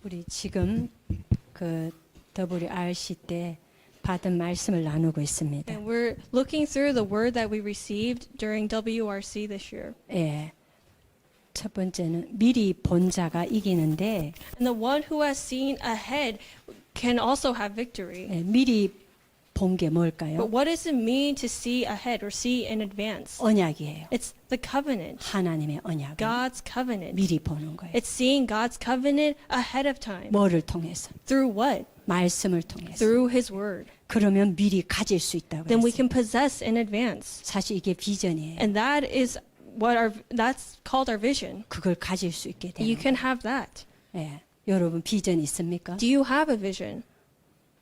우리 지금 그 WRC 때 받은 말씀을 나누고 있습니다. And we're looking through the word that we received during WRC this year. 예. 첫 번째는 미리 본 자가 이기는데 And the one who has seen ahead can also have victory. 예, 미리 본 게 But 뭘까요? what does it mean to see ahead or see in advance? 언약이에요. It's the covenant, 하나님의 언약을 God's covenant. 미리 보는 거예요. It's seeing God's covenant ahead of time. 뭐를 통해서? Through what? 말씀을 통해서. Through His word. 그러면 미리 가질 수 있다고 Then we 그랬어요. can possess in advance. 사실 이게 비전이에요. And that's called our vision. 그걸 가질 수 있게 되는 You 거예요. can have that. 예. 여러분 비전 있습니까? Do you have a vision?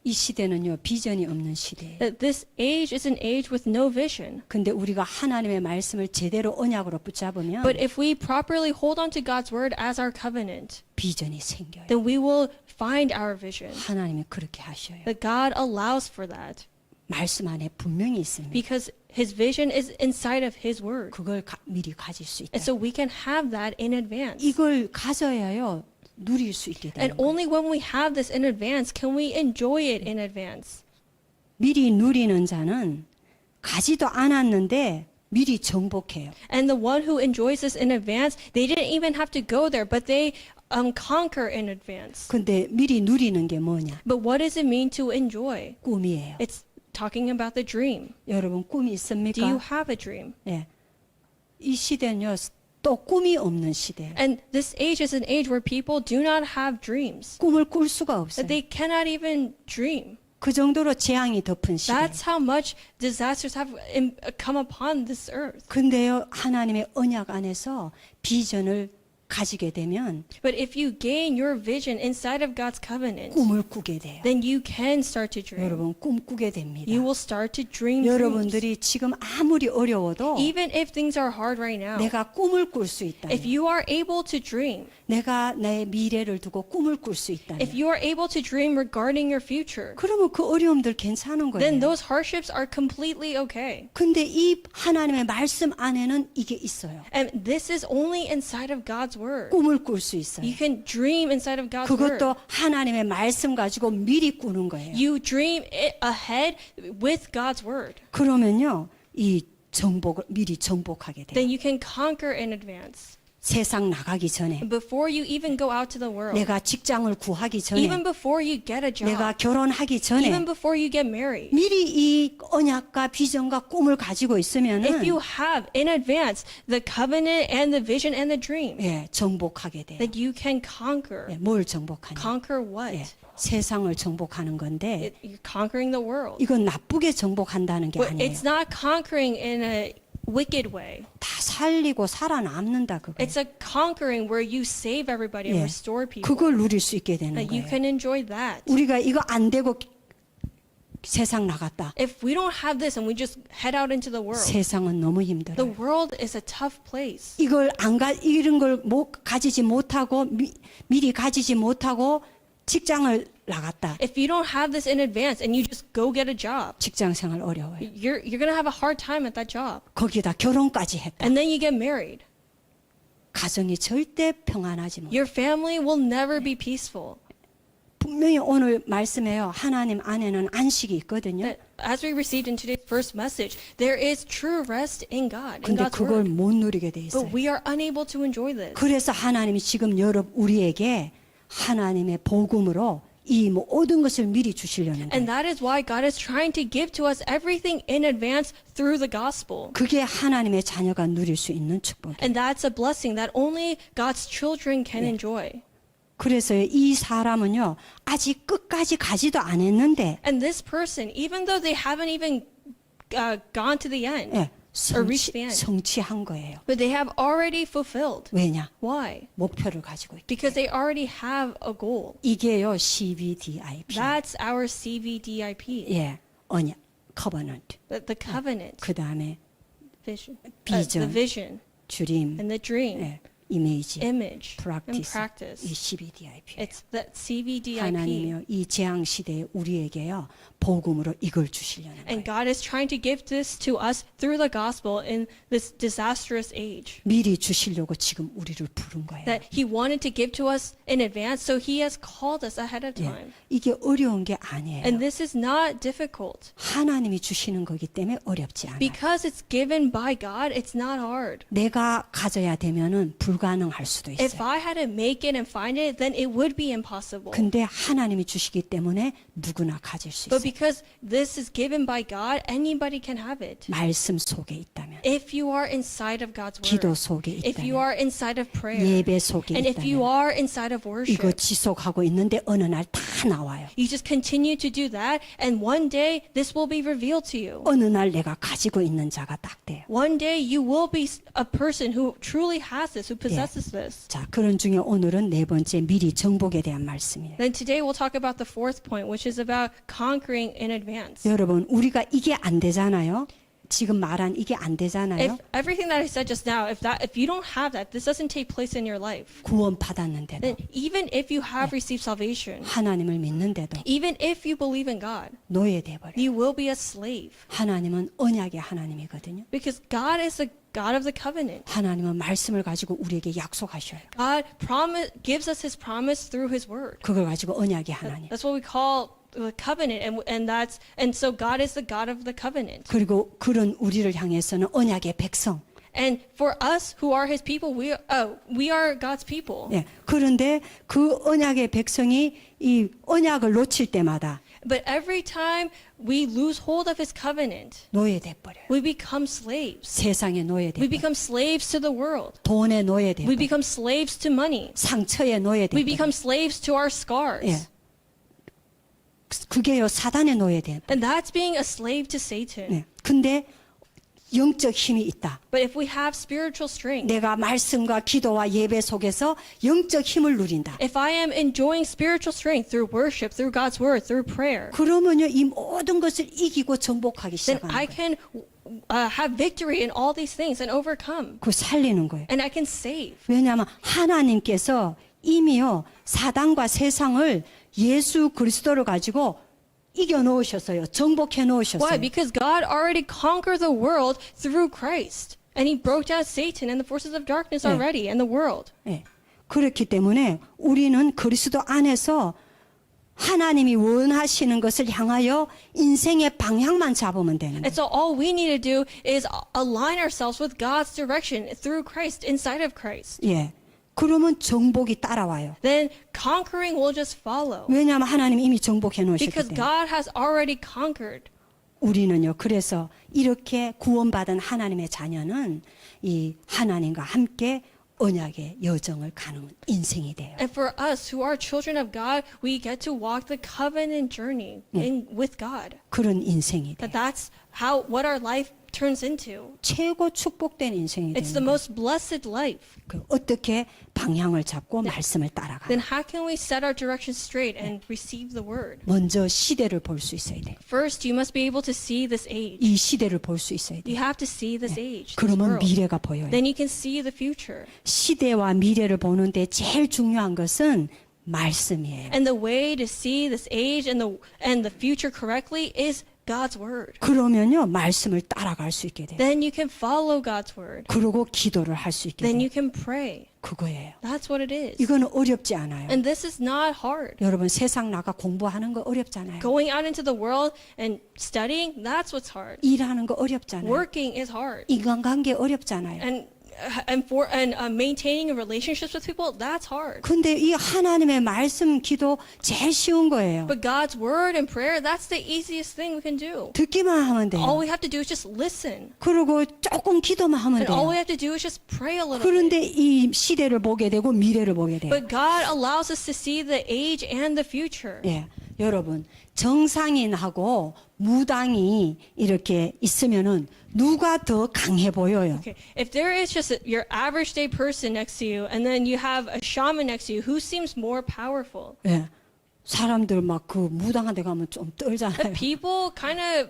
이 시대는요 비전이 없는 시대예요. That this age is an age with no vision. 근데 우리가 하나님의 말씀을 제대로 언약으로 붙잡으면 But if we properly hold on to God's word as our covenant, 비전이 생겨요. then we will find our vision. 하나님이 그렇게 하셔요. That God allows for that 말씀 안에 분명히 있습니다. because His vision is inside of His word. 그걸 미리 가질 수 있다. And so we can have that in advance. 이걸 가져야요 누릴 수 있게 And 되는 거예요. only when we have this in advance can we enjoy it in advance. 미리 누리는 자는 가지도 않았는데 미리 정복해요. And the one who enjoys this in advance, they didn't even have to go there, but they conquer in advance. 근데 미리 누리는 게 뭐냐? But what does it mean to enjoy? 꿈이에요. It's talking about the dream. 여러분 꿈이 Do you 있습니까? have a dream? 예. 이 시대는요 또 꿈이 없는 시대예요. And this age is an age where people do not have dreams. 꿈을 꿀 수가 없어요. That they cannot even dream. 그 정도로 재앙이 덮은 시대. That's how much disasters have come upon this earth. 근데요 하나님의 언약 안에서 비전을 가지게 되면 But if you gain your vision inside of God's covenant, 꿈을 꾸게 돼요. then you can start to dream. 여러분 꿈 꾸게 됩니다. You will start to dream dreams. 여러분들이 지금 아무리 어려워도 Even if things are hard right now, 내가 꿈을 꿀 수 if 있다면 you are able to dream, 내가 내 미래를 두고 꿈을 꿀 수 있다면 if you are able to dream regarding your future, 그러면 그 어려움들 괜찮은 then 거예요. those hardships are completely okay. 근데 이 하나님의 말씀 안에는 이게 있어요. And this is only inside of God's word. 꿈을 꿀 수 있어요. You can dream inside of God's word. 그것도 하나님의 말씀 가지고 미리 꾸는 거예요. You dream it ahead with God's word. 그러면요 이 정복을 미리 정복하게 돼요. Then you can conquer in advance. 세상 나가기 전에 Before you even go out to the world. 내가 직장을 구하기 전에 Even before you get a 내가 job. 결혼하기 전에 Even before you get married. 미리 이 언약과 비전과 꿈을 가지고 있으면은 If you have in advance the covenant and the vision and the dream, 예, 정복하게 돼요. that you can conquer. 예, 뭘 정복하냐? Conquer what? 예, 세상을 정복하는 건데 You're conquering the world. 이건 나쁘게 정복한다는 게 But 아니에요. it's not conquering in a wicked way. 다 살리고 살아남는다 그거. It's a conquering where you save everybody and 예, restore people. 그걸 누릴 수 있게 되는 That you 거예요. can enjoy that. 우리가 이거 안 되고 세상 나갔다. If we don't have this and we just head out into the world, 세상은 너무 the 힘들어요. world is a tough place. 이걸 이런 걸 가지지 못하고 미리 가지지 못하고 직장을 나갔다. If you don't have this in advance and you just go get a job, 직장 생활 어려워요. you're going to have a hard time at that job. 거기다 결혼까지 했다. And then you get married. 가정이 절대 평안하지 못. Your family will never be peaceful. 분명히 오늘 말씀에요. 하나님 안에는 안식이 있거든요. That as we received in today's first message, there is true rest in God, in 근데 God's 그걸 word. 못 누리게 돼 있어요. But we are unable to enjoy this. 그래서 하나님이 지금 우리에게 하나님의 복음으로 이 모든 것을 미리 주시려는 And 거예요. that is why God is trying to give to us everything in advance through the gospel. 그게 하나님의 자녀가 누릴 수 있는 축복이에요. And that's a blessing that only God's children can enjoy. 그래서 이 사람은요 아직 끝까지 가지도 않았는데 And this person, even though they haven't even gone to the end, 예, or reached the end, 성취한 거예요. but they have already fulfilled. 왜냐? Why? 목표를 가지고 있기. Because they already have a goal. 이게요 CBDIP. That's our CVDIP, 예, 언약, covenant. the covenant, 그 다음에 vision, 비전. the vision, 주림. and the dream. 예, 이미지, image, and practice, 이 practice. CBDIP. It's that CVDIP. 하나님이요 이 재앙 시대에 우리에게요 복음으로 이걸 주시려는 And 거예요. God is trying to give this to us through the gospel in this disastrous age. 미리 주시려고 지금 우리를 부른 거예요. That He wanted to give to us in advance, so He has called us ahead of 예, time. 이게 어려운 게 아니에요. And this is not difficult. 하나님이 주시는 거기 때문에 어렵지 않아요. Because it's given by God, it's not hard. 내가 가져야 되면은 불가능할 수도 If 있어요. I had to make it and find it, then it would be impossible. 근데 하나님이 주시기 때문에 누구나 가질 수 But 있어요. because this is given by God, anybody can have it. 말씀 속에 있다면, If you are inside of God's 기도 word, 속에 if you 있다면, are inside of prayer, 예배 속에 and if you 있다면 are inside of 이거 worship, 지속하고 있는데 어느 날 다 나와요. you just continue to do that, and one day this will be revealed to you. 어느 날 내가 가지고 있는 자가 딱 돼요. One day you will be a person who truly has this, who possesses this. 자, 그런 중에 오늘은 네 번째 미리 정복에 대한 말씀이에요. Then today we'll talk about the fourth point, which is about conquering in advance. 여러분, 우리가 이게 안 되잖아요. 지금 말한 이게 안 되잖아요. If everything that I said just now, if you don't have that, this doesn't take place in your life. 구원 받았는데도, Then even if you have received salvation, 하나님을 믿는데도 even if you believe in God, 노예돼 버려요. you will be a slave. 하나님은 언약의 하나님이거든요. Because God is the God of the covenant. 하나님은 말씀을 가지고 우리에게 약속하셔요. God gives us His promise through His word. 그걸 가지고 언약의 하나님. That's what we call the covenant, and so God is the God of the covenant. 그리고 그런 우리를 향해서는 언약의 백성. And for us who are His people, we are God's people. 예. 그런데 그 언약의 백성이 이 언약을 놓칠 때마다 But every time we lose hold of His covenant, 노예돼 버려요. we become slaves. 세상에 노예돼 We 버려요. become slaves to the world. 돈에 노예돼 We 버려요. become slaves to money. 상처에 노예돼 We 버려요. become slaves to our scars. 예. 그게요 사단의 노예돼. And that's being a slave to Satan. 네. 근데 영적 힘이 있다. But if we have spiritual strength, 내가 말씀과 기도와 예배 속에서 영적 힘을 누린다. if I am enjoying spiritual strength through worship, through God's word, through prayer, 그러면요 이 모든 것을 이기고 정복하기 then 시작하는 I 거예요. can have victory in all these things and overcome. 그 살리는 거예요. And I can save. 왜냐하면 하나님께서 이미요 사단과 세상을 예수 그리스도를 가지고 이겨 놓으셨어요. 정복해 Why? 놓으셨어요. Because God already conquered the world through Christ. And He broke down Satan and the forces of darkness 네. already and the world. 예. 그렇기 때문에 우리는 그리스도 안에서 하나님이 원하시는 것을 향하여 인생의 방향만 잡으면 되는 And 거예요. so all we need to do is align ourselves with God's direction through Christ, inside of Christ. 예. 그러면 정복이 따라와요. Then conquering will just follow. 왜냐하면 하나님이 이미 정복해 놓으셨기 Because 때문에. God has already conquered. 우리는요. 그래서 이렇게 구원받은 하나님의 자녀는 이 하나님과 함께 언약의 여정을 가는 인생이 돼요. And for us who are children of God, we get to walk the covenant journey with God. 그런 인생이 돼요. That's what our life turns into. 최고 축복된 인생이 It's the 되는 거예요. most blessed life. 그 어떻게 방향을 잡고 말씀을 따라가. Then how can we set our direction straight and receive the word? 먼저 시대를 볼 수 있어야 돼. First, you must be able to see this age. 이 시대를 볼 수 있어야 돼. You have to see this age, this 그러면 world. 미래가 보여요. Then you can see the future. 시대와 미래를 보는데 제일 중요한 것은 말씀이에요. And the way to see this age and the future correctly is God's word. 그러면요 말씀을 따라갈 수 있게 돼요. Then you can follow God's word. 그리고 기도를 할 수 있게 Then 돼요. you can pray. 그거예요. That's what it is. 이거는 어렵지 않아요. And this is not hard. 여러분 세상 나가 공부하는 거 어렵잖아요. Going out into the world and studying, that's what's hard. 일하는 거 어렵잖아요. Working is hard. 인간관계 어렵잖아요. And maintaining relationships with people, that's hard. 근데 이 하나님의 말씀 기도 제일 쉬운 거예요. But God's word and prayer, that's the easiest thing we can do. 듣기만 하면 All 돼요. we have to do is just listen. 그리고 조금 기도만 하면 And all we 돼요. have to do is just pray a little bit. 그런데 이 시대를 보게 되고 미래를 보게 돼요. But God allows us to see the age and the future. 예, 여러분 정상인하고 무당이 이렇게 있으면은 누가 더 강해 보여요? Okay, if there is just your average day person next to you, and then you have a shaman next to you, who seems more powerful? 예, 사람들 막 그 무당한테 가면 좀 떨잖아요. People kind of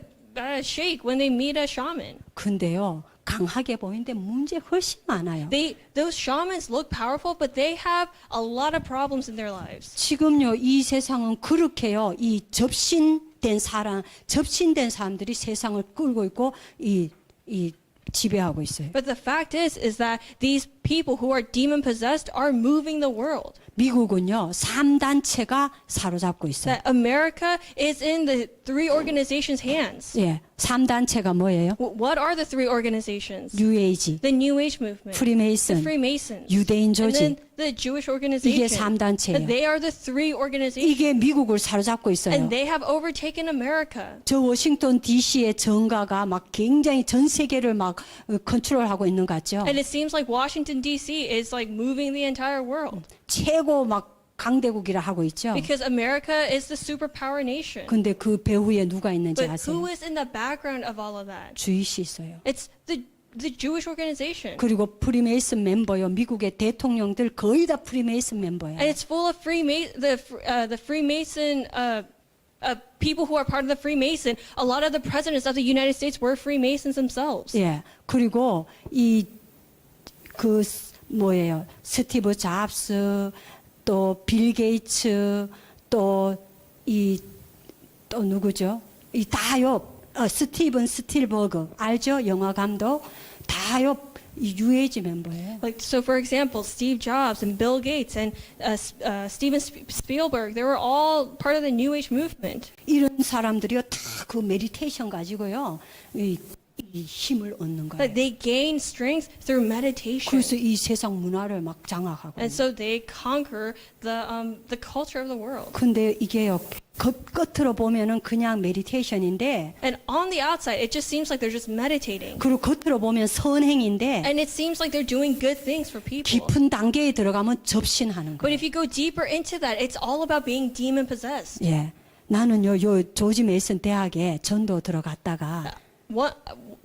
shake when they meet a shaman. 근데요, 강하게 보이는데 문제 훨씬 많아요. Those shamans look powerful, but they have a lot of problems in their lives. 지금요 이 세상은 그렇게요. 이 접신된 사람들이 세상을 끌고 있고 이 지배하고 있어요. But the fact is that these people who are demon possessed are moving the world. 미국은요 3단체가 사로잡고 있어요. That America is in the three organizations' hands. 예, 3단체가 뭐예요? What are the three organizations? 뉴에이지, The New Age movement, the 프리메이슨, Freemasons, 유대인 and then 조직. the Jewish 이게 organization. 3단체예요. And they are the three organizations. 이게 미국을 사로잡고 있어요. And they have overtaken America. 저 워싱턴 DC의 정가가 막 굉장히 전 세계를 막 컨트롤하고 있는 것 같죠. And it seems like Washington D.C. is like moving the entire world 최고 막 강대국이라 하고 있죠. because America is the superpower nation. 근데 그 배후에 누가 있는지 But 아세요? who is in the background of all of that? 주이시 있어요. It's the Jewish organization. 그리고 프리메이슨 멤버요. 미국의 대통령들 거의 다 프리메이슨 멤버예요. And it's full of the Freemason people who are part of the Freemason. A lot of the presidents of the United States were Freemasons themselves. 예. 그리고 뭐예요? 스티브 잡스, 또 빌 게이츠, 또 누구죠? 이 다요. 스티븐 스틸버그 알죠? 영화 감독 다요. 이 UAG 멤버예요. Like so, for example, Steve Jobs and Bill Gates and Steven Spielberg, they were all part of the New Age movement. 이런 사람들이요 다 그 메디테이션 가지고요 이 힘을 얻는 거예요. But they gain strength through meditation. 그래서 이 세상 문화를 막 장악하고. And so they conquer the culture of the world. 근데 이게요 겉으로 보면은 그냥 메디테이션인데, And on the outside, it just seems like they're just meditating. 그리고 겉으로 보면 선행인데 And it seems like they're doing good things for people. 깊은 단계에 들어가면 접신하는 But 거예요. if you go deeper into that, it's all about being demon possessed. 예, 나는요 요 조지 메이슨 대학에 전도 들어갔다가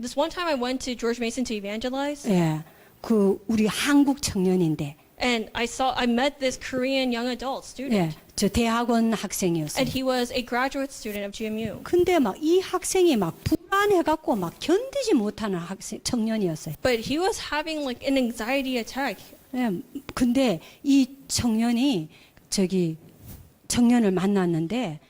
This one time I went to George Mason to evangelize, 예, 그 우리 한국 청년인데 and I met this Korean young adult student, 예, 저 대학원 학생이었어요. and he was a graduate student of GMU. 근데 막 이 학생이 막 불안해갖고 막 견디지 못하는 청년이었어요. But he was having like an anxiety attack. 예, 근데 이 청년을 만났는데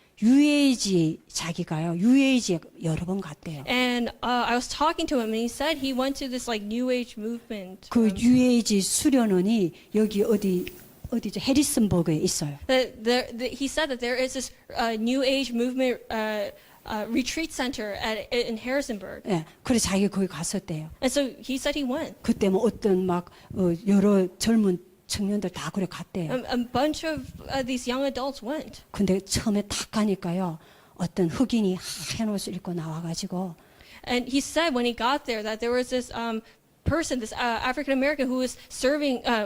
자기가요 UAG 여러 번 갔대요. And I was talking to him, and he said he went to this like New Age movement. 그 UAG 수련원이 여기 어디죠? 해리슨버그에 있어요. He said that there is this New Age movement retreat center in Harrisonburg. 예, 그래 자기가 거기 갔었대요. And so he said he went. 그때 뭐 어떤 막 여러 젊은 청년들 다 그래 갔대요. A bunch of these young adults went. 근데 처음에 딱 가니까요 어떤 흑인이 하얀 옷을 입고 나와가지고 And he said when he got there that there was this person, this African American who was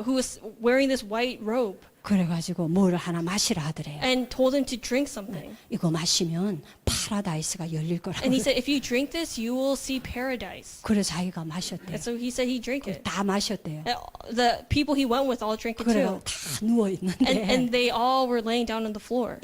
who was wearing this white robe. 그래가지고 뭘 하나 마시라 하더래요. And told him to drink something. 이거 마시면 파라다이스가 열릴 거라고. And he said, if you drink this, you will see paradise. 그래 자기가 마셨대요. And so he said he drank it. 다 마셨대요. And the people he went with all drank it 그래 too. 다 누워 있는데 And they all were laying down on the floor.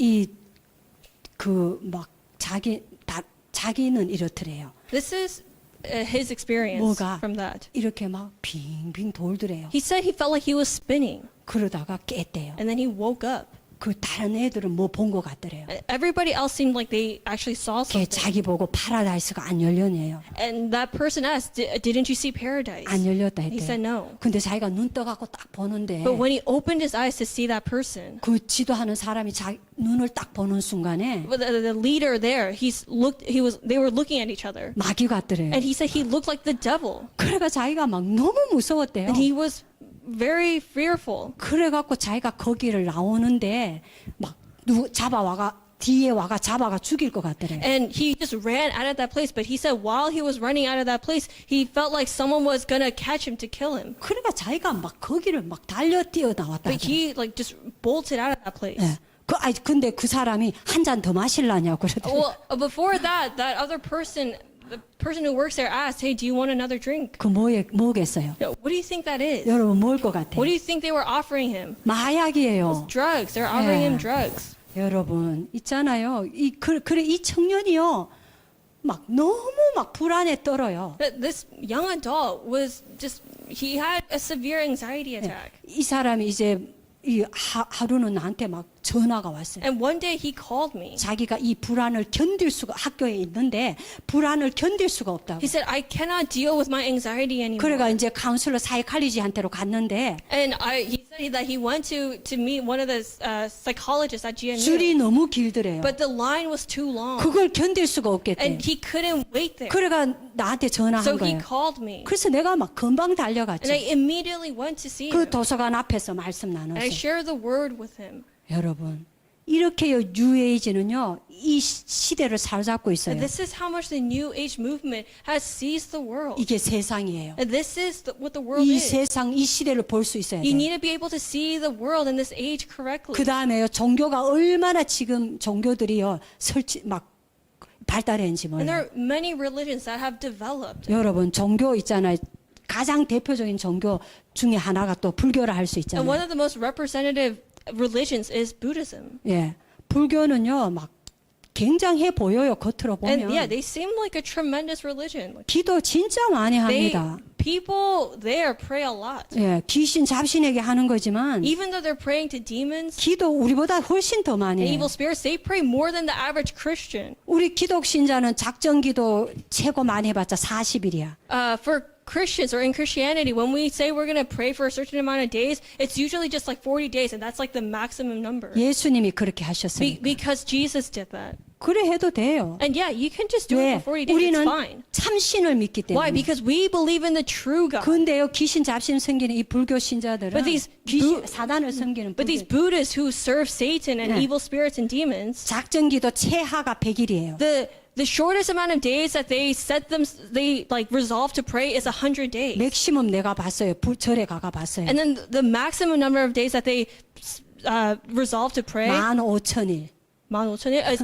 자기는 이렇더래요. This is his experience 뭐가? from that. 이렇게 막 빙빙 돌더래요. He said he felt like he was spinning. 그러다가 깼대요. And then he woke up. 그 다른 애들은 뭐 본 것 같더래요. Everybody else seemed like they actually saw 걔 something. 자기 보고 파라다이스가 안 열렸네요. And that person asked, Didn't you see paradise? 안 열렸다 He said 했대요. no. 근데 자기가 눈 떠갖고 딱 보는데 But when he opened his eyes to see that person, 그 지도하는 사람이 눈을 딱 보는 순간에 the leader there, they were looking at each other. 마귀 같더래요. And he said he looked like the devil. 그래가 자기가 막 너무 무서웠대요. And he was very fearful. 그래갖고 자기가 거기를 나오는데 막 뒤에 와가 잡아가 죽일 것 같더래요. And he just ran out of that place. But he said while he was running out of that place, he felt like someone was going to catch him to kill him. 그러니까 자기가 막 거기를 막 달려 뛰어 나왔다. But he like just bolted out of that place. 예. 근데 그 사람이 한 잔 더 마실라냐고 그러더라고요. Well, before that other person, the person who works there asked, "Hey, do you want another drink?" 그 뭐겠어요? What do you think that is? 여러분 뭘 것 같아요? What do you think they were offering him? 마약이에요. Drugs. They're offering Yeah. him drugs. 여러분 있잖아요. 이 청년이요. 막 너무 막 불안에 떨어요. That this young adult was just, he had a severe anxiety attack. 이 사람이 이제 이 하루는 나한테 막 전화가 왔어요. And one day he called me. 자기가 이 불안을 견딜 수가 학교에 있는데 불안을 견딜 수가 없다고. He said, I cannot deal with my anxiety anymore. 그래가 이제 카운슬러 사이칼리지한테로 갔는데 And he said that he went to meet one of the psychologists at 줄이 GNU. 너무 길더래요. But the line was too long. 그걸 견딜 수가 없겠대. And he couldn't wait there. 그래가 나한테 전화한 So he 거예요. called me. 그래서 내가 막 금방 And I 달려갔지. immediately went to see 그 him. 도서관 앞에서 말씀 And I 나눴어요. shared the word with him. 여러분, 이렇게요 뉴에이지는요 이 시대를 사로잡고 있어요. And this is how much the New Age movement has seized the world. 이게 세상이에요. And this is what the world 이 is. 세상, 이 시대를 볼 수 있어야 You 돼요. need to be able to see the world in this age correctly. 그 다음에요 종교가 얼마나 지금 종교들이요 막 발달했는지 And there 몰라요. are many religions that have developed. 여러분 종교 있잖아요. 가장 대표적인 종교 중에 하나가 또 불교라 할 수 And one 있잖아요. of the most representative religions is Buddhism. 예, 불교는요 막 굉장해 보여요 겉으로 And yeah, 보면. they seem like a tremendous religion. Like 기도 진짜 많이 합니다. people there pray a lot. 예, 귀신 잡신에게 하는 거지만 Even though they're praying to demons 기도 우리보다 훨씬 더 많이 and 해요. evil spirits, they pray more than the average Christian. 우리 기독 신자는 작정 기도 최고 많이 해봤자 40일이야. For Christians or in Christianity, when we say we're going to pray for a certain amount of days, it's usually just like 40 days, and that's like the maximum number. 예수님이 그렇게 하셨어요. Because Jesus did that. 그래 해도 돼요. And yeah, you can just do it 왜? for 40 days, it's 우리는 fine. 참신을 믿기 Why? 때문에. Because we believe in the true God. 근데요 귀신 잡신 섬기는 이 불교 신자들은 But these 귀신 사단을 섬기는 But these 불교, Buddhists who serve Satan and Yeah. evil spirits and demons, 작정 기도 최하가 100일이에요. the shortest amount of days that they like resolve to pray is 100 days. 맥시멈 내가 봤어요. 절에 가가 봤어요. And then the maximum number of days that they resolve to pray, 15,000일. 15,000 is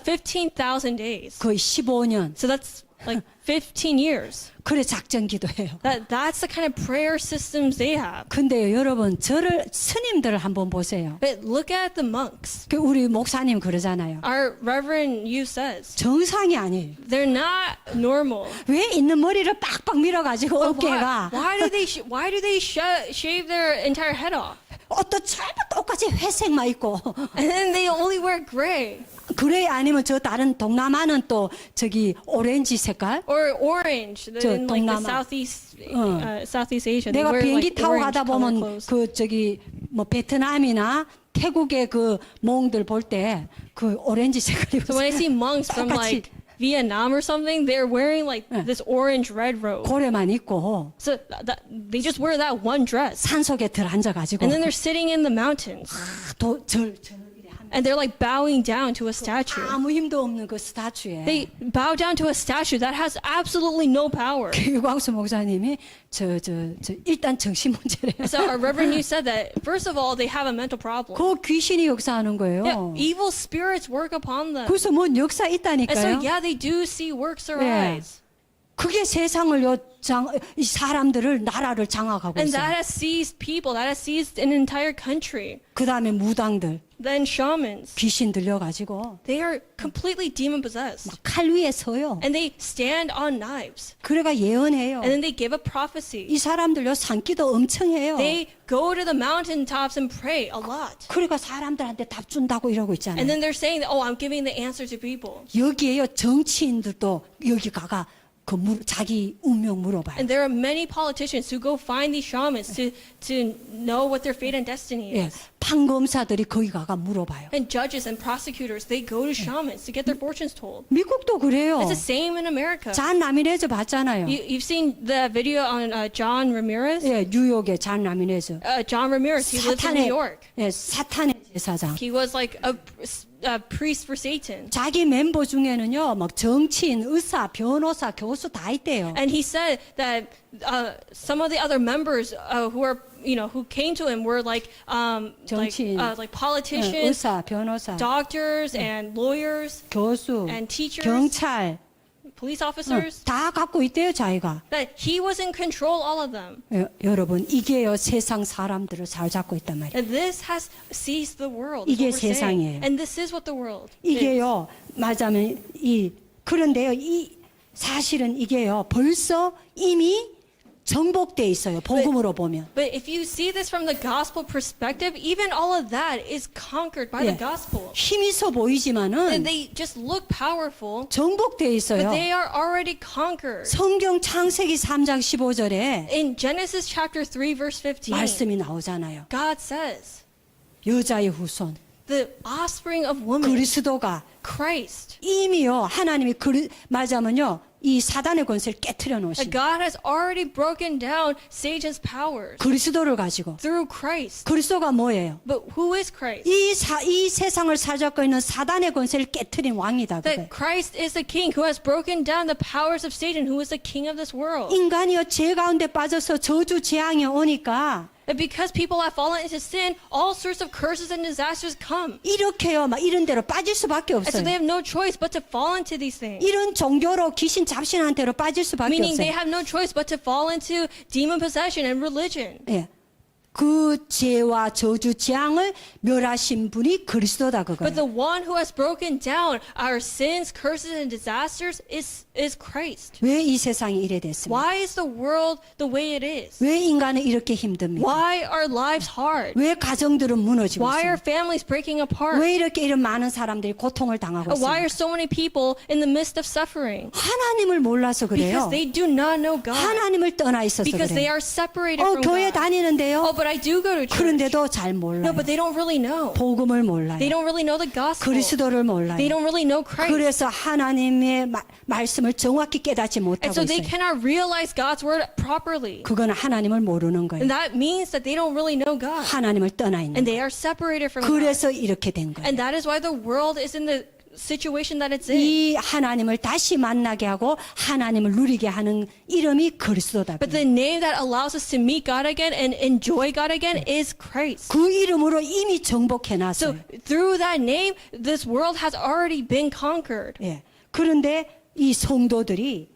15,000 days. 거의 15년. So that's like 15 years. 그래 작정 기도해요. That's the kind of prayer systems they have. 근데요 여러분 스님들을 한번 보세요. But look at the monks. 그 우리 목사님 그러잖아요. Our Reverend Yu says 정상이 아니에요. they're not normal. 왜 있는 머리를 빡빡 밀어가지고 어깨가 Why do they shave their entire head off? 옷도 전부 똑같이 회색만 입고 And then they only wear gray 그래 아니면 저 다른 동남아는 또 저기 오렌지 색깔. or orange in like the 동남아. Southeast Asia. They 내가 wear 비행기 like 타고 orange 가다 color 보면 clothes. 그 저기 뭐 베트남이나 태국의 그 몽들 볼 때 그 오렌지 색깔 So when I see monks from 똑같이 like Vietnam or something, they're wearing like this orange red robe. 고래만 입고 So they just wear that one dress. 산속에 들어앉아가지고 And then they're sitting in the mountains. And they're like bowing down to a statue. 아무 힘도 없는 그 스타츄에 They bow down to a statue that has absolutely no power. 유광수 목사님이 저 일단 정신 문제래요. So our Reverend Yu said that first of all they have a mental problem. 그 귀신이 역사하는 거예요. Yeah, evil spirits work upon them. 그래서 뭔 역사 And so 있다니까요. yeah, they do see works Yeah. arise. 그게 세상을 이 사람들을 나라를 장악하고 And that 있어요. has seized people, that has seized an entire country. 그 다음에 무당들 Then shamans, 귀신 들려가지고 they are completely demon possessed. 막 칼 위에 서요. And they stand on knives. 그래가 예언해요. And then they give a prophecy. 이 사람들요 산기도 엄청 해요. They go to the mountaintops and pray a lot. 그러니까 사람들한테 답 준다고 이러고 And 있잖아요. then they're saying that, oh, I'm giving the answer to people. 여기에요 정치인들도 여기 가가 자기 운명 물어봐요. And there are many politicians who go find these shamans to know what their fate and destiny 예, is. 판검사들이 거기 가가 물어봐요. And judges and prosecutors, they go to shamans to get their fortunes told. 미국도 그래요. It's the same in America. 잔 라미네즈 봤잖아요. You've seen the video on John Ramirez? 예, 뉴욕의 잔 라미네즈. John Ramirez, he lives in New York. 예, 사탄의 제사장. He was like a priest for Satan. 자기 멤버 중에는요, 막 정치인, 의사, 변호사, 교수 다 있대요. And he said that some of the other members who came to him were like 정치인, like politicians, 의사, 변호사, doctors, and lawyers, 교수, and teachers, 경찰, police officers. 다 갖고 있대요, 자기가. That he was in control all of them. 여러분, 이게요, 세상 사람들을 잘 잡고 있단 말이에요. And this has seized the world. is 이게 what we're saying. 세상이에요. And this is what the world is. 이게요, 말하자면 이 그런데요, 이 사실은 이게요, 벌써 이미 정복돼 있어요. 복음으로 보면. But if you see this from the gospel perspective, even all of that is conquered by the 예. gospel. 힘이 있어 보이지만은 And they just look powerful, 정복돼 but 있어요. they are already conquered. 성경 창세기 3장 15절에 In Genesis chapter 3 verse 15, 말씀이 나오잖아요. God says, 여자의 후손 the offspring of woman, 그리스도가 Christ. 이미요 하나님이 말하자면요 이 사단의 권세를 깨트려 That 놓으신 God has already broken down Satan's powers 그리스도를 가지고 through Christ. 그리스도가 뭐예요? But who is Christ? 이 세상을 사잡고 있는 사단의 권세를 깨트린 왕이다. 그게. That Christ is the king who has broken down the powers of Satan, who is the king of this world. 인간이요 죄 가운데 빠져서 저주 재앙이 오니까 And because people have fallen into sin, all sorts of curses and disasters come. 이렇게요 막 이런 데로 빠질 수밖에 And so 없어요. they have no choice but to fall into these things. 이런 종교로 귀신 잡신한 데로 빠질 수밖에 Meaning they 없어요. have no choice but to fall into demon possession and religion. 예. 그 죄와 저주 재앙을 멸하신 분이 그리스도다 But 그거예요. the one who has broken down our sins, curses, and disasters is Christ. 왜 이 세상이 이래 됐습니까? Why is the world the way it is? 왜 인간은 이렇게 힘듭니까? Why are lives hard? 왜 가정들은 무너지고 Why are 있습니까? families breaking apart? 왜 이렇게 이런 많은 사람들이 고통을 당하고 Why are 있습니까? so many people in the midst of suffering? 하나님을 몰라서 Because 그래요. they do not know God. 하나님을 떠나 있어서 Because they 그래요. are separated from 교회 God. 다니는데요. Oh, but I do go to church. 그런데도 잘 No, 몰라요. but they don't really know. 복음을 몰라요. They don't really know the gospel. 그리스도를 몰라요. They don't really know Christ. 그래서 하나님의 말씀을 정확히 깨닫지 And 못하고 so they 있어요. cannot realize God's word properly. 그건 하나님을 모르는 거예요. And that means that they don't really know God. 하나님을 떠나 있는 And 거예요. they are separated from God. 그래서 이렇게 된 거예요. And that is why the world is in the situation that it's in. 이 하나님을 다시 만나게 하고 하나님을 누리게 하는 이름이 그리스도다. But the name that allows us to meet God again and enjoy God again is Christ. 그 이름으로 이미 정복해 So 놨어요. through that name, this world has already been conquered. 예. 그런데 이 성도들이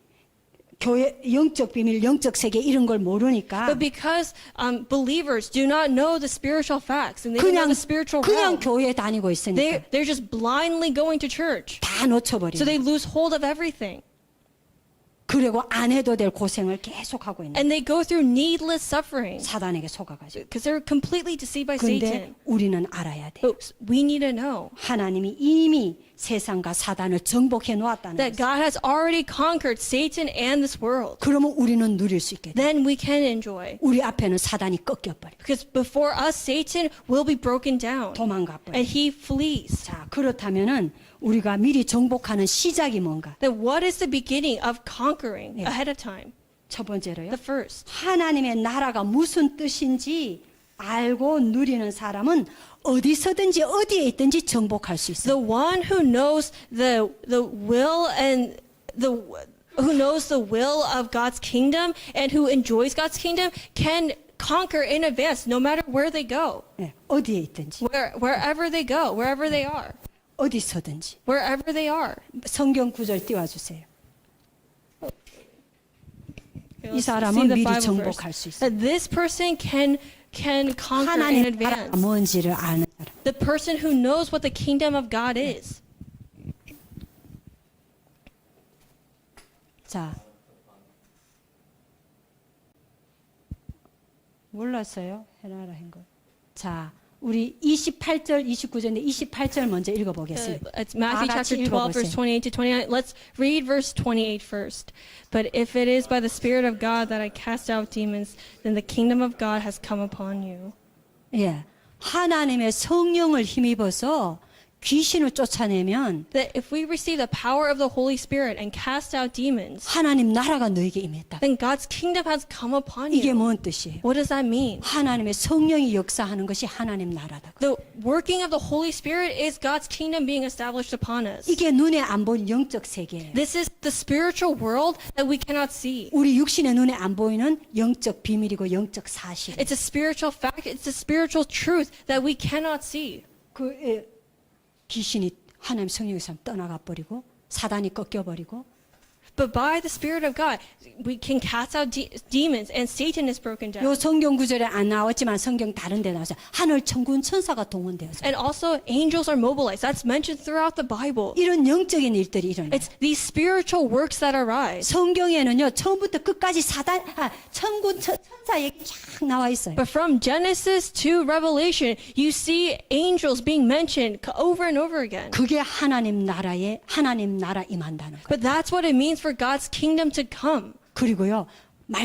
교회 영적 비밀, 영적 세계 이런 걸 모르니까 But because believers do not know the spiritual facts and they don't know 그냥 the spiritual 그냥 realm, 교회에 다니고 있으니까 they're just blindly going to church. 다 놓쳐버리고 So they lose hold of everything. 그리고 안 해도 될 고생을 계속 하고 있는 And they go through needless suffering 사단에게 속아가지고. because they're completely deceived by 근데 Satan. 우리는 알아야 돼. But we need to know 하나님이 이미 세상과 사단을 정복해 놓았다는 that 거죠. God has already conquered Satan and this world. 그러면 우리는 누릴 수 있게 돼. Then we can enjoy. 우리 앞에는 사단이 꺾여버려. Because before us, Satan will be broken down 도망가버려. and he flees. 자, 그렇다면은 우리가 미리 정복하는 시작이 뭔가? Then what is the beginning of conquering Yeah. ahead of time? 첫 번째로요. The first. 하나님의 나라가 무슨 뜻인지 알고 누리는 사람은 어디서든지 어디에 있든지 정복할 수 있어요. The one who knows the will and who knows the will of God's kingdom and who enjoys God's kingdom can conquer in advance no matter where they go. 예, 어디에 있든지 Wherever they go, wherever they are. 어디서든지 Wherever they are. 성경 구절 띄워주세요. Okay, 이 let's see 사람은 the 미리 Bible 정복할 수 verse. 있어요. That this person can conquer in 하나님 나라가 advance. 뭔지를 아는 사람. The person who knows what the kingdom of God is. 자, 몰랐어요? 해나라 한 거. 자, 우리 28절, 29절인데 28절 먼저 읽어보겠습니다. It's Matthew 다 같이 chapter 12, verse 읽어보세요. 28 to 29. Let's read verse 28 first. But if it is by the Spirit of God that I cast out demons, then the kingdom of God has come upon you. 예, 하나님의 성령을 힘입어서 귀신을 쫓아내면 That if we receive the power of the Holy Spirit and cast out demons, 하나님 나라가 너에게 임했다. then God's kingdom has come upon 이게 you. 뭔 뜻이에요? What does that mean? 하나님의 성령이 역사하는 것이 하나님 나라다. The working of the Holy Spirit is God's kingdom being established upon us. 이게 눈에 안 보이는 영적 세계예요. This is the spiritual world that we cannot see. 우리 육신의 눈에 안 보이는 영적 비밀이고 영적 사실. It's a spiritual fact, it's a spiritual truth that we cannot see. 귀신이 하나님 성령에서 떠나가 버리고 사단이 꺾여 버리고 But by the Spirit of God, we can cast out demons, and Satan is broken down. 요 성경 구절에 안 나왔지만 성경 다른 데 나와서 하늘 천군 천사가 동원되어서 And also, angels are mobilized. That's mentioned throughout the Bible. 이런 영적인 일들이 일어나요. It's these spiritual works that arise. 성경에는요 처음부터 끝까지 천군 천사 얘기 쫙 나와 있어요. But from Genesis to Revelation, you see angels being mentioned over and over again. 그게 하나님 나라 임한다는 거예요. But that's what it means for God's kingdom to come. 그리고요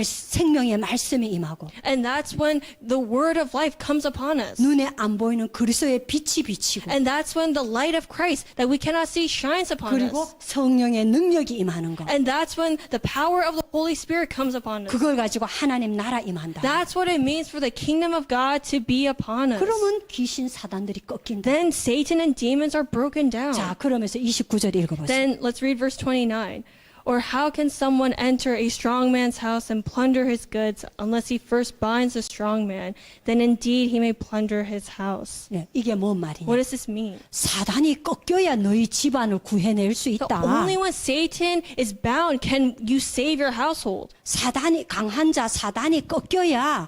생명의 말씀이 임하고 And that's when the word of life comes upon us. 눈에 안 보이는 그리스도의 빛이 비치고 And that's when the light of Christ that we cannot see shines upon 그리고 us. 성령의 능력이 임하는 거. And that's when the power of the Holy Spirit comes upon us. 그걸 가지고 하나님 나라 임한다. That's what it means for the kingdom of God to be upon us. 그러면 귀신 사단들이 꺾인다. Then Satan and demons are broken down. 자, 그러면서 29절 읽어보세요. Then let's read verse 29. Or how can someone enter a strong man's house and plunder his goods unless he first binds the strong man? Then indeed he may plunder his house. 네, 이게 뭔 말이냐? What does this mean? 사단이 꺾여야 너희 집안을 구해낼 수 So 있다. only when Satan is bound can you save your household. 사단이 강한 자, 사단이 꺾여야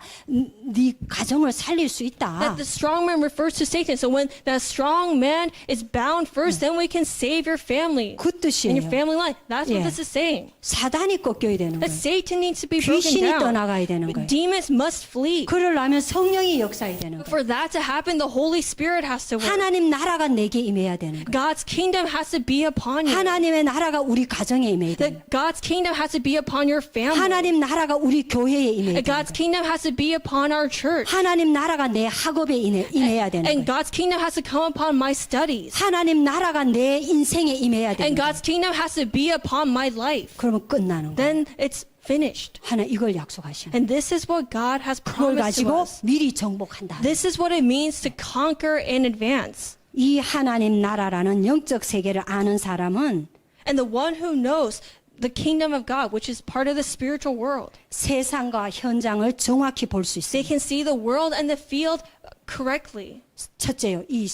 네 가정을 살릴 수 있다. That the strong man refers to Satan. So when that strong man is bound first, then we can save your family 그 and your 뜻이에요. family life. That's what 예. this is saying. 사단이 꺾여야 되는 That 거예요. Satan needs to be broken 귀신이 down. 떠나가야 되는 거예요. Demons must flee. 그러려면 성령이 역사해야 되는 거예요. For that to happen, the Holy Spirit has to work. 하나님 나라가 내게 임해야 되는 거예요. God's kingdom has to be upon you. 하나님의 나라가 우리 가정에 임해야 되는 That God's kingdom has to be upon your 거예요. family. 하나님 나라가 우리 교회에 임해야 That 되는 God's 거예요. kingdom has to be upon our church. 하나님 나라가 내 학업에 임해야 되는 And 거예요. God's kingdom has to come upon my studies. 하나님 나라가 내 인생에 임해야 되는 And 거예요. God's kingdom has to be upon my life. 그러면 끝나는 거예요. Then it's finished. 하나 이걸 약속하시는 거예요. And this is what God has 그걸 promised to 가지고 us. 미리 정복한다. This is what it means to conquer in advance. 이 하나님 나라라는 영적 세계를 아는 사람은 And the one who knows the kingdom of God, which is part of the spiritual world, 세상과 현장을 정확히 볼 수 they 있어요. can see the world and the field correctly. 첫째요, 이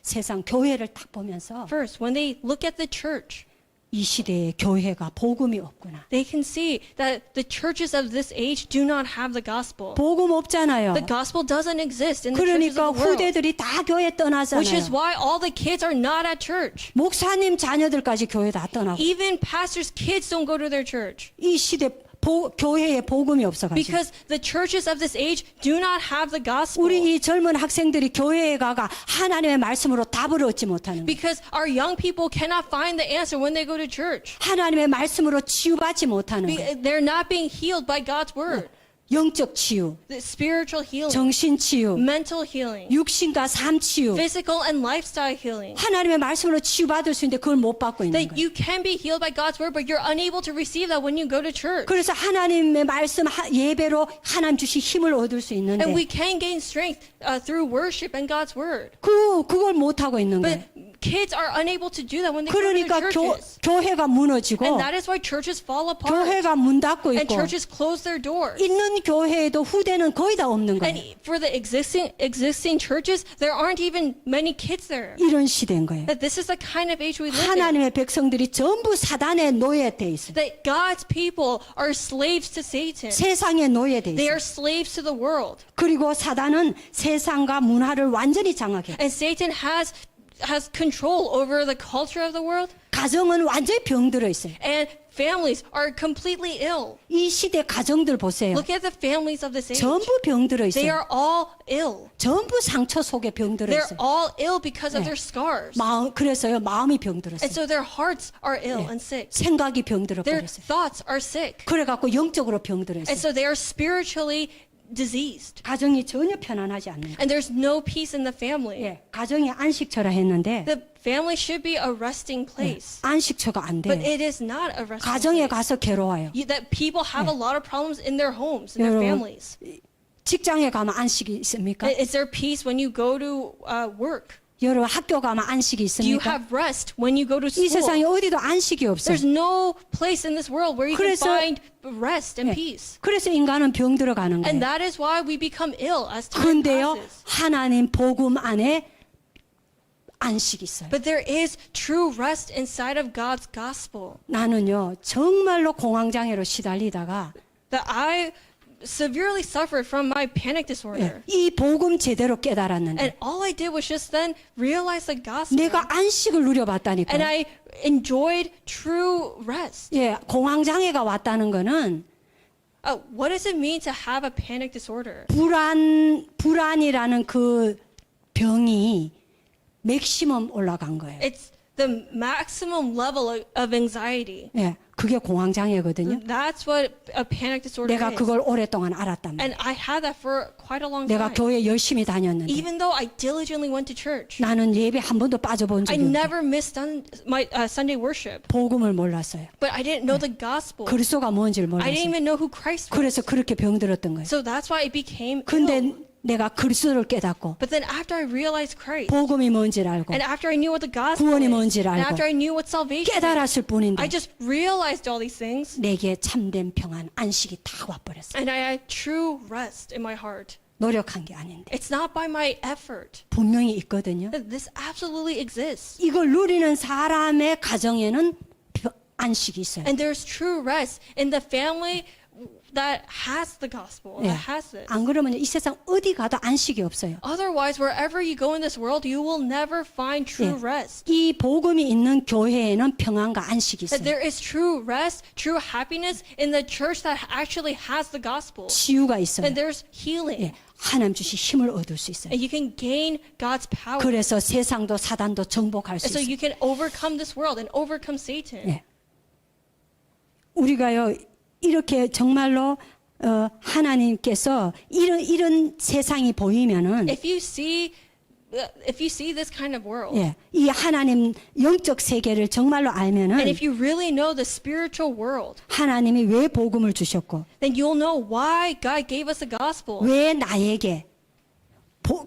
세상 교회를 딱 보면서 First, when they look at the church, 이 시대에 교회가 복음이 없구나. they can see that the churches of this age do not have the gospel. 복음 없잖아요. The gospel doesn't exist in the churches 그러니까 of the world, 후대들이 다 교회 which is 떠나잖아요. why all the kids are not at church. 목사님 자녀들까지 교회 다 떠나고 Even pastors' kids don't go to their church 이 시대 교회에 복음이 없어가지고 because the churches of this age do not have the gospel. 우리 이 젊은 학생들이 교회에 가가 하나님의 말씀으로 답을 얻지 못하는 거예요. Because our young people cannot find the answer when they go to church. 하나님의 말씀으로 치유받지 못하는 거예요. They're not being healed by God's word. 영적 치유, The spiritual healing, 정신 치유, mental healing, 육신과 삶 치유. physical and lifestyle healing. 하나님의 말씀으로 치유받을 수 있는데 그걸 못 받고 있는 That 거예요. you can be healed by God's word, but you're unable to receive that when you go to church. 그래서 하나님의 말씀 예배로 하나님 주신 힘을 얻을 수 있는데 And we can gain strength through worship and God's word. 그걸 못 하고 있는 거예요. But kids are unable to do that when they go to 그러니까 the churches. 교회가 무너지고 And that is why churches fall apart. 교회가 문 닫고 And 있고 churches close their doors. 있는 교회에도 후대는 거의 다 없는 And 거예요. for the existing churches, there aren't even many kids there. 이런 시대인 거예요. That this is the kind of age we live in. 하나님의 백성들이 전부 사단의 노예돼 있어요. That God's people are slaves to Satan. 세상의 노예돼 They 있어요. are slaves to the world. 그리고 사단은 세상과 문화를 완전히 장악해. And Satan has control over the culture of the world. 가정은 완전히 병들어 있어요. And families are completely ill. 이 시대 가정들 보세요. Look at the families of this age. 전부 병들어 They 있어요. are all ill. 전부 상처 속에 병들어 They're 있어요. all ill because of 네. their scars. 그래서요 마음이 And 병들었어요. so their hearts are ill and sick. 생각이 병들어 Their 버렸어요. thoughts are sick. 그래갖고 영적으로 병들어 And 있어요. so they are spiritually diseased. 가정이 전혀 편안하지 않는 거예요. And there's no peace in the family. 예, 가정이 안식처라 했는데 The family should be a resting place. 안식처가 안 But 돼요. it is not a resting 가정에 place. 가서 괴로워요. That people have a lot of problems in their homes, in their 여러분, families. 직장에 가면 안식이 있습니까? Is there peace when you go to work? 여러분 학교 가면 안식이 Do you 있습니까? have rest when you go to 이 세상에 school? 어디도 안식이 없어요. There's no place in this world where you can 그래서- find rest and 예. peace. 그래서 인간은 병들어가는 And 거예요. that is why we become ill as time 그런데요 passes. 하나님 복음 안에 안식이 있어요. But there is true rest inside of God's gospel. 나는요 정말로 공황장애로 시달리다가 That I severely suffered from my panic disorder. 이 복음 제대로 깨달았는데 And all I did was just then realize the gospel. 내가 안식을 And 누려봤다니까. I enjoyed true rest. 예, 공황장애가 왔다는 거는 What does it mean to have a panic disorder? 불안이라는 그 병이 맥시멈 올라간 거예요. It's the maximum level of anxiety. 예, 그게 공황장애거든요. That's what a panic disorder 내가 is. 그걸 오랫동안 알았단 말이에요. And I had that for quite a long 내가 time. 교회 열심히 다녔는데 Even though I diligently went to church, 나는 예배 한 번도 빠져본 I 적이 없어요. never missed my Sunday worship. 복음을 몰랐어요. But I didn't know the gospel. 그리스도가 뭔지를 I didn't 몰랐어요. even know who Christ was. 그래서 그렇게 병들었던 거예요. So that's why it became 근데 ill. 내가 그리스도를 깨닫고 But then after I realized Christ, 복음이 뭔지를 알고 and after I knew what the gospel 구원이 is, 뭔지를 and 알고 after I knew what salvation is, 깨달았을 뿐인데 I just realized all these things, 내게 참된 평안 안식이 다 와버렸어요. and I had true rest in my heart. 노력한 게 아닌데 It's not by my effort. 분명히 있거든요. This absolutely exists. 이걸 누리는 사람의 가정에는 안식이 있어요. And there's true rest in the family that has the gospel, 예. that has it. 안 그러면 이 세상 어디 가도 안식이 없어요. Otherwise, wherever you go in this world, you will never find true 예. rest. 이 복음이 있는 교회에는 평안과 안식이 That 있어요. there is true rest, true happiness in the church that actually has the gospel. 치유가 있어요. And there's healing. 예. 하나님 주신 힘을 얻을 수 있어요. And you can gain God's power. 그래서 세상도 사단도 정복할 수 And so 있어요. you can overcome this world and overcome Satan. 예. 우리가요 이렇게 정말로 하나님께서 이런 세상이 보이면은 If you see this kind of world, 예, 이 하나님 영적 세계를 정말로 알면은 and if you really know the spiritual world, 하나님이 왜 복음을 주셨고 then you'll know why God gave us the gospel. 왜 나에게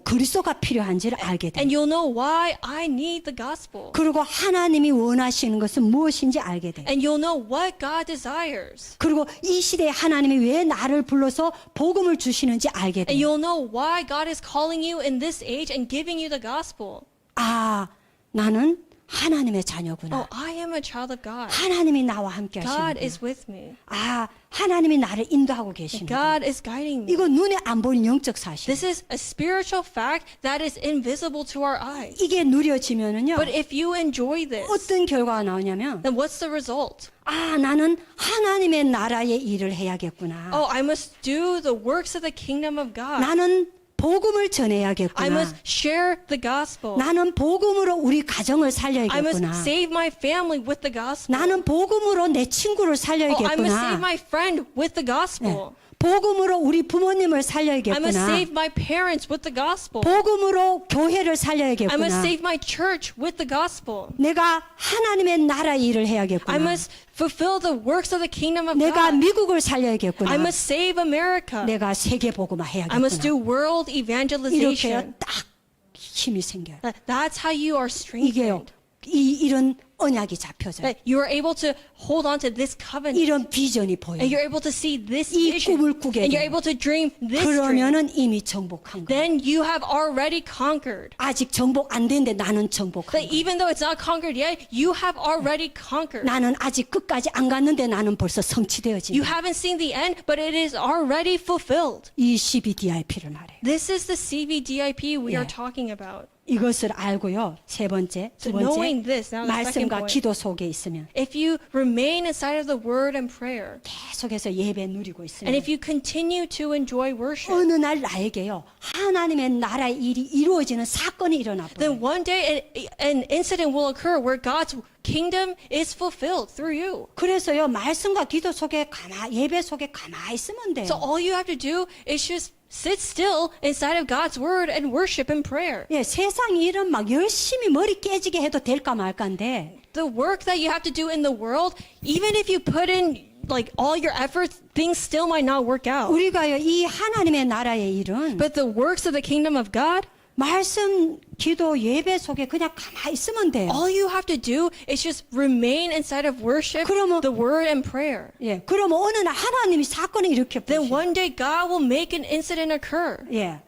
그리스도가 필요한지를 알게 돼요. And you'll know why I need the gospel. 그리고 하나님이 원하시는 것은 무엇인지 알게 돼요. And you'll know what God desires. 그리고 이 시대에 하나님이 왜 나를 불러서 복음을 주시는지 알게 And 돼요. you'll know why God is calling you in this age and giving you the gospel. 아, 나는 하나님의 자녀구나. Oh, I am a child of God. 하나님이 나와 함께 God 하시는구나. is with me. 아, 하나님이 나를 인도하고 계시는구나. God is guiding me. 이거 눈에 안 보이는 영적 사실. This is a spiritual fact that is invisible to our eyes. 이게 누려지면은요. But if you enjoy this, 어떤 결과가 나오냐면 then what's the result? 아, 나는 하나님의 나라의 일을 해야겠구나. Oh, I must do the works of the kingdom of God. 나는 복음을 I 전해야겠구나. must share the gospel. 나는 복음으로 우리 가정을 I 살려야겠구나. must save my family with the gospel. 나는 복음으로 내 친구를 Oh, I must save 살려야겠구나. my friend with the gospel. 복음으로 우리 부모님을 I must 살려야겠구나. save my parents with the gospel. 복음으로 교회를 I must 살려야겠구나. save my church with the gospel. 내가 하나님의 나라의 일을 I 해야겠구나. must fulfill the works of the kingdom of 내가 God. 미국을 I 살려야겠구나. must save America. 내가 세계 복음화 I must do 해야겠구나. world 이렇게 evangelization. 딱 힘이 생겨요. That's how you are 이게요. strengthened. 이런 언약이 잡혀져요. That you are able to hold on to this covenant. 이런 비전이 보여요. And you're able to see this 이 vision. 꿈을 꾸게 And you're 돼요. able to dream this dream. 그러면은 이미 정복한 거예요. Then you have already conquered. 아직 정복 안 됐는데 나는 정복한 That 거예요. even though it's not conquered yet, you have already conquered. 나는 아직 끝까지 안 갔는데 나는 벌써 성취되어진 You 거예요. haven't seen the end, but it is already fulfilled. 이 CBDIP를 말해요. This is the CVDIP we are Yeah. talking about. 이것을 알고요. 세 번째, 두 So knowing 번째, this, now the second 말씀과 point. 기도 속에 있으면 If you remain inside of the word and prayer, 계속해서 예배 누리고 and 있으면 if you continue to enjoy worship, 어느 날 나에게요. 하나님의 나라의 일이 이루어지는 사건이 일어나 then 버려요. one day an incident will occur where God's kingdom is fulfilled through you. 그래서요. 말씀과 기도 속에 예배 속에 가만히 있으면 돼요. So all you have to do is just sit still inside of God's word and worship and prayer. 예, 세상 일은 막 열심히 머리 깨지게 해도 될까 말까인데 The work that you have to do in the world, even if you put in like all your efforts, things still might not work out. 우리가요. 이 하나님의 나라의 일은 But the works of the kingdom of God, 말씀, 기도, 예배 속에 그냥 가만히 있으면 돼요. all you have to do is just remain inside of worship, 그러면- the word and prayer. 예, 그러면 어느 날 하나님이 사건을 일으켜 Then 보시죠. one day God will make an incident occur. 예,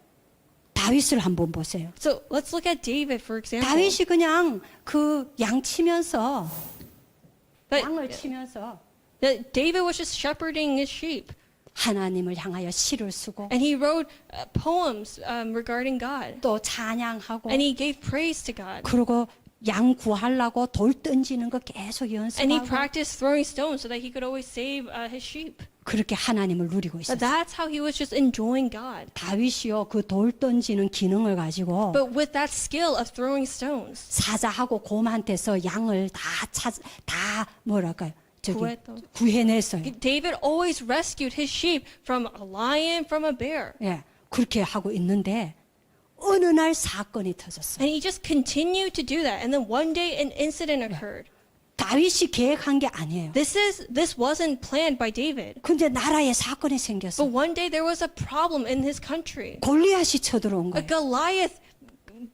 다윗을 한번 보세요. So let's look at David, for example. 다윗이 그냥 그 양 치면서 But 양을 치면서 that David was just shepherding his sheep. 하나님을 향하여 시를 쓰고 And he wrote poems regarding God. 또 찬양하고 And he gave praise to God. 그리고 양 구하려고 돌 던지는 거 계속 And he 연습하고 practiced throwing stones so that he could always save his sheep. 그렇게 하나님을 누리고 있었어요. That's how he was just enjoying God. 다윗이요 그 돌 던지는 기능을 가지고 But with that skill of throwing stones, 사자하고 곰한테서 양을 다 뭐랄까요? 저기 구했던. 구해냈어요. David always rescued his sheep from a lion, from a bear. 예, 그렇게 하고 있는데 어느 날 사건이 터졌어요. And he just continued to do that. And then one day an incident occurred. 다윗이 계획한 게 아니에요. This wasn't planned by David. 근데 나라에 사건이 But 생겼어요. one day there was a problem in his country. 골리앗이 쳐들어온 A 거예요.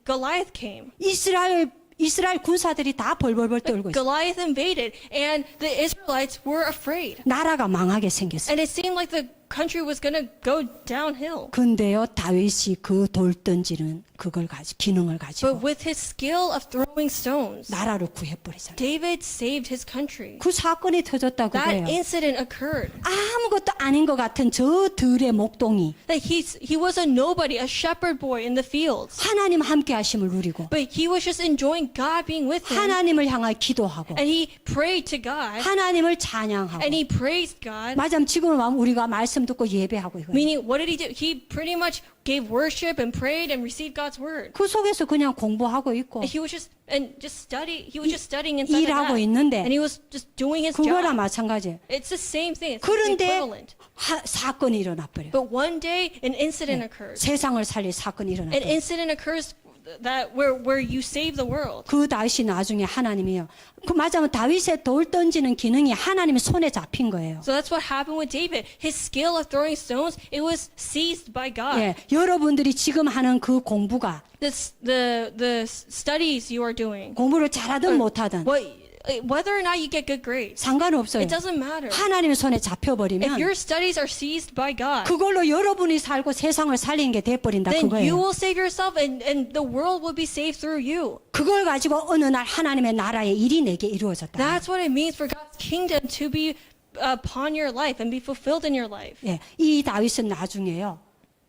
Goliath came. 이스라엘 군사들이 다 벌벌벌 떨고 있어요. Goliath invaded, and the Israelites were afraid. 나라가 망하게 생겼어요. And it seemed like the country was going to go downhill. 근데요 다윗이 그 돌 던지는 그걸 가지 기능을 But 가지고 with his skill of throwing stones, 나라를 구해버리잖아요. David saved his country. 그 사건이 터졌다고 That 그래요. incident occurred. 아무것도 아닌 것 같은 저 들의 목동이 That he was a nobody, a shepherd boy in the fields. 하나님 함께 하심을 누리고 But he was just enjoying God being with him. 하나님을 향하여 기도하고 And he prayed to God. 하나님을 찬양하고 And he praised God. 맞아 지금은 우리가 말씀 듣고 예배하고 이거예요. Meaning, what did he do? He pretty much gave worship and prayed and received God's word. 그 속에서 그냥 공부하고 있고 And he was just studying inside of 일하고 that. 있는데 And he was just doing his 그거랑 job. 마찬가지예요. It's the same thing. It's the 그런데 equivalent. 사건이 일어나 버려요. But one day, an incident occurs. 세상을 살릴 사건이 일어나 An 버려요. incident occurs that where you save the world. 그 다윗이 나중에 하나님이요. 그 맞으면 다윗의 돌 던지는 기능이 하나님의 손에 잡힌 거예요. So that's what happened with David. His skill of throwing stones, it was seized by God. 예, 여러분들이 지금 하는 그 공부가 The studies you are doing, 공부를 잘하든 못하든 whether or not you get good grades, 상관없어요. it doesn't matter. 하나님의 손에 If 잡혀버리면 your studies are seized by God, 그걸로 여러분이 살고 세상을 살리는 게 돼버린다 then you 그거예요. will save yourself and the world will be saved through you. 그걸 가지고 어느 날 하나님의 나라의 일이 내게 이루어졌다. That's what it means for God's kingdom to be upon your life and be fulfilled in your life. 예, 이 다윗은 나중에요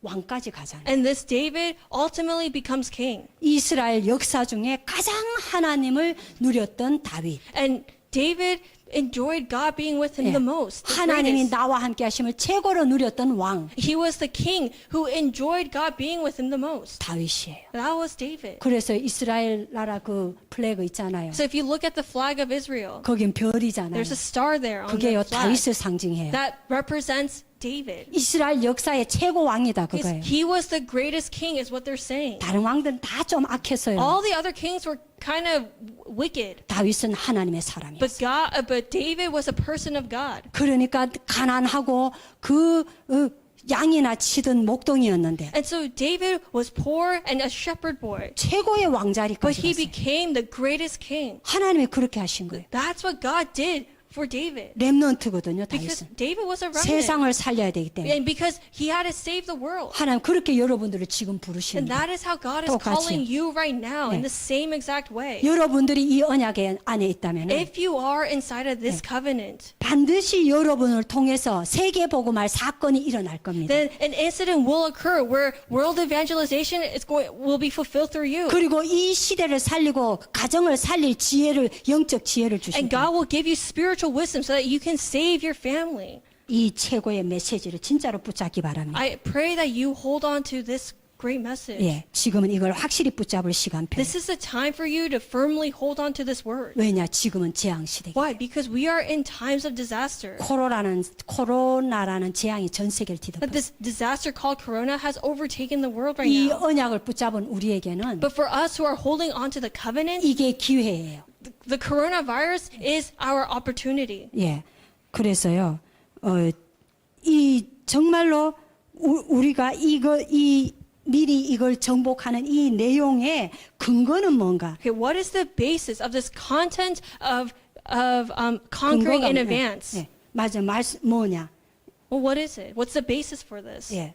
왕까지 가잖아요. And this David ultimately becomes king. 이스라엘 역사 중에 가장 하나님을 누렸던 다윗. And David enjoyed God being with him 예, the most. the 하나님이 greatest. 나와 함께 하심을 최고로 누렸던 왕 He was the king who enjoyed God being with him the most. 다윗이에요. That was David. 그래서 이스라엘 나라 그 플래그 있잖아요. So if you look at the flag of Israel, 거긴 별이잖아요. there's a star there on 그게요 the flag. 다윗을 상징해요. That represents David. 이스라엘 역사의 최고 왕이다 그거예요. He was the greatest king is what they're saying. 다른 왕들은 다 좀 악했어요. All the other kings were kind of wicked. 다윗은 하나님의 사람이었어요. But David was a person of God. 그러니까 가난하고 그 양이나 치던 목동이었는데 And so David was poor and a shepherd boy. 최고의 But 왕자리까지 he 갔어요. became the greatest king. 하나님이 그렇게 하신 거예요. That's what God did for David. 렘넌트거든요, Because 다윗은. David was a remnant. 세상을 살려야 되기 때문에. And because he had to save the world. 하나님 그렇게 여러분들을 지금 And 부르십니다. that is how God is 똑같이. calling you right now in 네. the same exact way. 여러분들이 이 언약의 안에 있다면 If you are inside of this covenant, 반드시 여러분을 통해서 세계 복음할 사건이 일어날 겁니다. then an incident will occur where world evangelization will be fulfilled through you. 그리고 이 시대를 살리고 가정을 살릴 지혜를 영적 지혜를 And 주십니다. God will give you spiritual wisdom so that you can save your family. 이 최고의 메시지를 진짜로 붙잡기 바랍니다. I pray that you hold on to this great message. 예, 지금은 이걸 확실히 붙잡을 시간표. This is the time for you to firmly hold on to this word. 왜냐? 지금은 재앙 시대기. Why? Because we are in times of disaster. 코로나라는 재앙이 전 세계를 That 뒤덮었어요. this disaster called Corona has overtaken the world right 이 now. 언약을 붙잡은 우리에게는 But for us who are holding on to the covenant, 이게 기회예요. the coronavirus is our opportunity. 예, 그래서요, 이 정말로 우리가 미리 이걸 정복하는 이 내용의 근거는 뭔가? Okay, what is the basis of this content of conquering in advance? 예, 맞아, 뭐냐? Well, what is it? What's the basis for this? 예,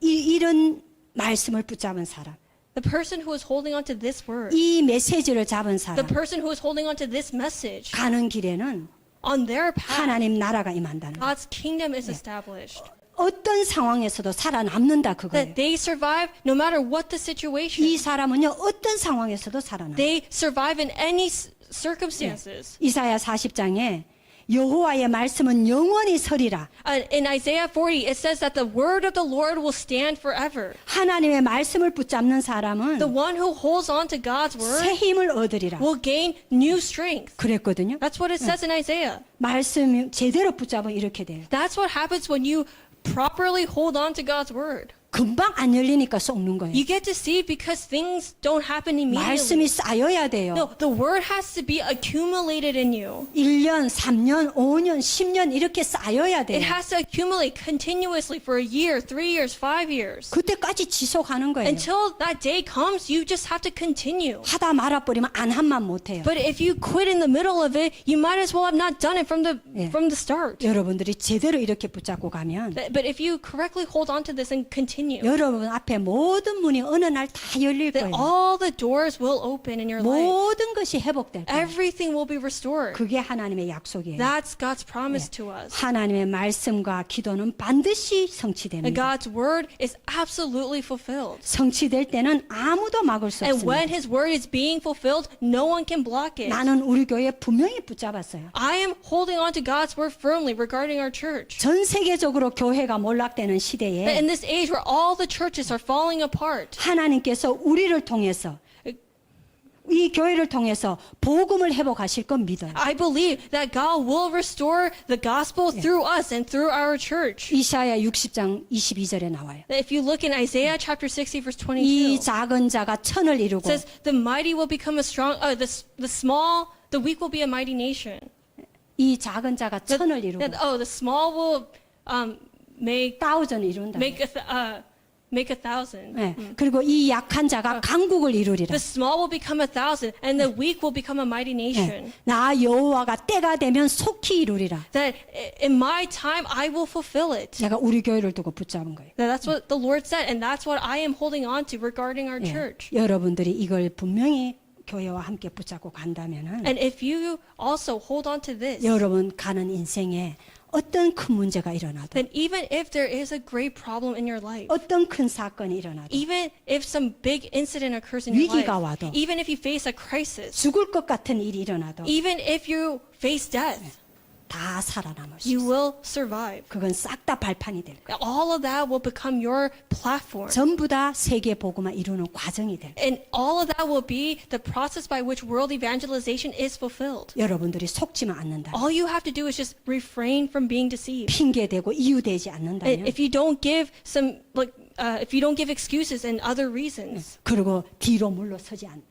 이런 말씀을 붙잡은 사람, The person who is holding on to this word. 이 메시지를 잡은 The 사람, person who is holding on to this message. 가는 길에는 On their path, 하나님 나라가 임한다는 거예요. God's kingdom is established. 어떤 상황에서도 살아남는다 그거예요. That they survive no matter what the situation. 이 사람은요 어떤 상황에서도 살아남아요. They survive in any circumstances. 이사야 40장에 여호와의 말씀은 영원히 서리라. In Isaiah 40, it says that the word of the Lord will stand forever. 하나님의 말씀을 붙잡는 사람은 The one who holds on to God's 새 word 힘을 얻으리라. will gain new strength. 그랬거든요. That's what it says in Isaiah. 말씀 제대로 붙잡으면 이렇게 돼요. That's what happens when you properly hold on to God's word. 금방 안 열리니까 속는 거예요. You get deceived because things don't happen immediately. 말씀이 쌓여야 돼요. No, the word has to be accumulated in you. 1년, 3년, 5년, 10년 이렇게 쌓여야 It 돼요. has to accumulate continuously for a year, 3 years, 5 years. 그때까지 지속하는 거예요. Until that day comes, you just have to continue. 하다 말아버리면 안 한만 못해요. But if you quit in the middle of it, you might as well have not done it from the start. 여러분들이 제대로 이렇게 붙잡고 가면 But if you correctly hold on to this and continue, 여러분 앞에 모든 문이 어느 날 다 열릴 then 거예요. all the doors will open in your life. 모든 것이 회복될 거예요. Everything will be restored. 그게 하나님의 약속이에요. That's God's promise to us. 하나님의 말씀과 기도는 반드시 And 성취됩니다. God's word is absolutely fulfilled. 성취될 때는 아무도 막을 수 And when 없습니다. His word is being fulfilled, no one can block it. 나는 우리 교회 분명히 붙잡았어요. I am holding on to God's word firmly regarding our church. 전 세계적으로 교회가 몰락되는 That 시대에 in this age where all the churches are falling apart, 하나님께서 우리를 통해서 이 교회를 통해서 복음을 회복하실 건 믿어요. I believe that God will restore the gospel through us and through our church. 이사야 60장 22절에 나와요. That if you look in Isaiah chapter 60 verse 이 22, 작은 자가 천을 it 이루고 says the mighty will become a strong, the weak will be a mighty nation. 이 작은 자가 천을 이루고 The small will make 다우전을 이룬다. make a thousand. 네. 그리고 이 약한 자가 강국을 이루리라. The small will become 1,000, and the weak will become a mighty 네. nation. 나 여호와가 때가 되면 속히 이루리라. That in my time I will fulfill it. 제가 우리 교회를 두고 붙잡은 거예요. That's what the Lord said, and that's what I am holding on to regarding our 예. church. 여러분들이 이걸 분명히 교회와 함께 붙잡고 간다면은 And if you also hold on to this, 여러분 가는 인생에 어떤 큰 문제가 일어나도 then even if there is a great problem in your life, 어떤 큰 사건이 일어나도 even if some big incident occurs in your 위기가 life, 와도 even if you face a crisis, 죽을 것 같은 일이 일어나도 even if you face death, 다 살아남을 수 you 있어요. will survive. 그건 싹 다 발판이 될 거예요. All of that will become your platform. 전부 다 세계 복음화 이루는 과정이 될 거예요. And all of that will be the process by which world evangelization is fulfilled. 여러분들이 속지만 않는다. All you have to do is just refrain from being deceived. 핑계대고 이유되지 And 않는다면 if you don't give if you don't give excuses and other reasons, 그리고 뒤로 물러가지 and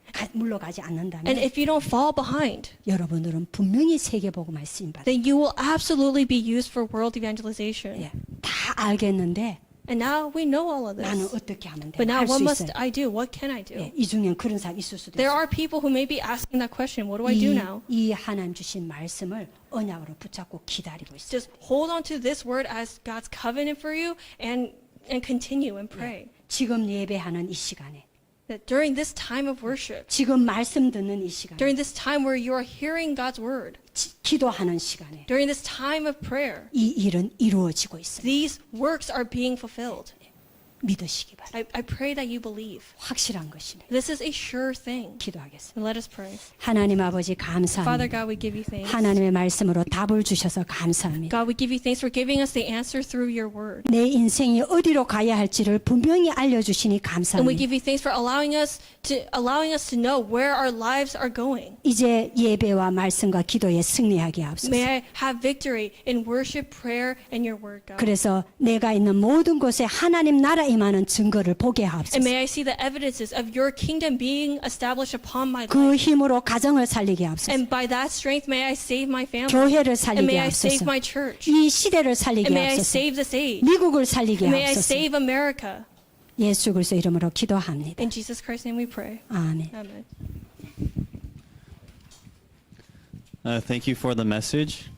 않는다면 if you don't fall behind, 여러분들은 분명히 세계 복음화에 쓰임 받아요. then you will absolutely be used for world evangelization. 예, 다 알겠는데 And now we know all of 나는 this. 어떻게 하면 돼? But now 할 what 수 must 있어요. I do? What can I do? 예, 이 중엔 그런 사람 있을 수도 There 있어요. are people who may be asking that question, what do I do now? 이 하나님 주신 말씀을 언약으로 붙잡고 기다리고 있어요. Just hold on to this word as God's covenant for you and continue and pray. 지금 예배하는 이 시간에 That during this time of worship, 지금 말씀 듣는 이 시간에 during this time where you are hearing God's word, 기도하는 시간에 during this time of prayer, 이 일은 이루어지고 있어요. these works are being fulfilled. 믿으시기 바랍니다. I pray that you believe. 확실한 것입니다. This is a sure thing. 기도하겠습니다. And let us pray. 하나님 아버지 Father 감사합니다. God, we give you thanks. 하나님의 말씀으로 답을 주셔서 감사합니다. God, we give you thanks for giving us the answer through your word. 내 인생이 어디로 가야 할지를 분명히 알려주시니 And we 감사합니다. give you thanks for allowing us to know where our lives are going. 이제 예배와 말씀과 기도에 승리하게 하옵소서. May I have victory in worship, prayer, and your word, God. 그래서 내가 있는 모든 곳에 하나님 나라 임하는 증거를 보게 And 하옵소서. may I see the evidences of your kingdom being established upon my life. 그 힘으로 가정을 살리게 하옵소서. And by that strength, may I save my family. 교회를 And 살리게 may I save 하옵소서. my church. 이 시대를 살리게 And may I 하옵소서. save this age. 미국을 살리게 And may I 하옵소서. save America. 예수 그리스도 이름으로 기도합니다. In Jesus Christ's name we pray. 아멘. Amen. Thank you for the message.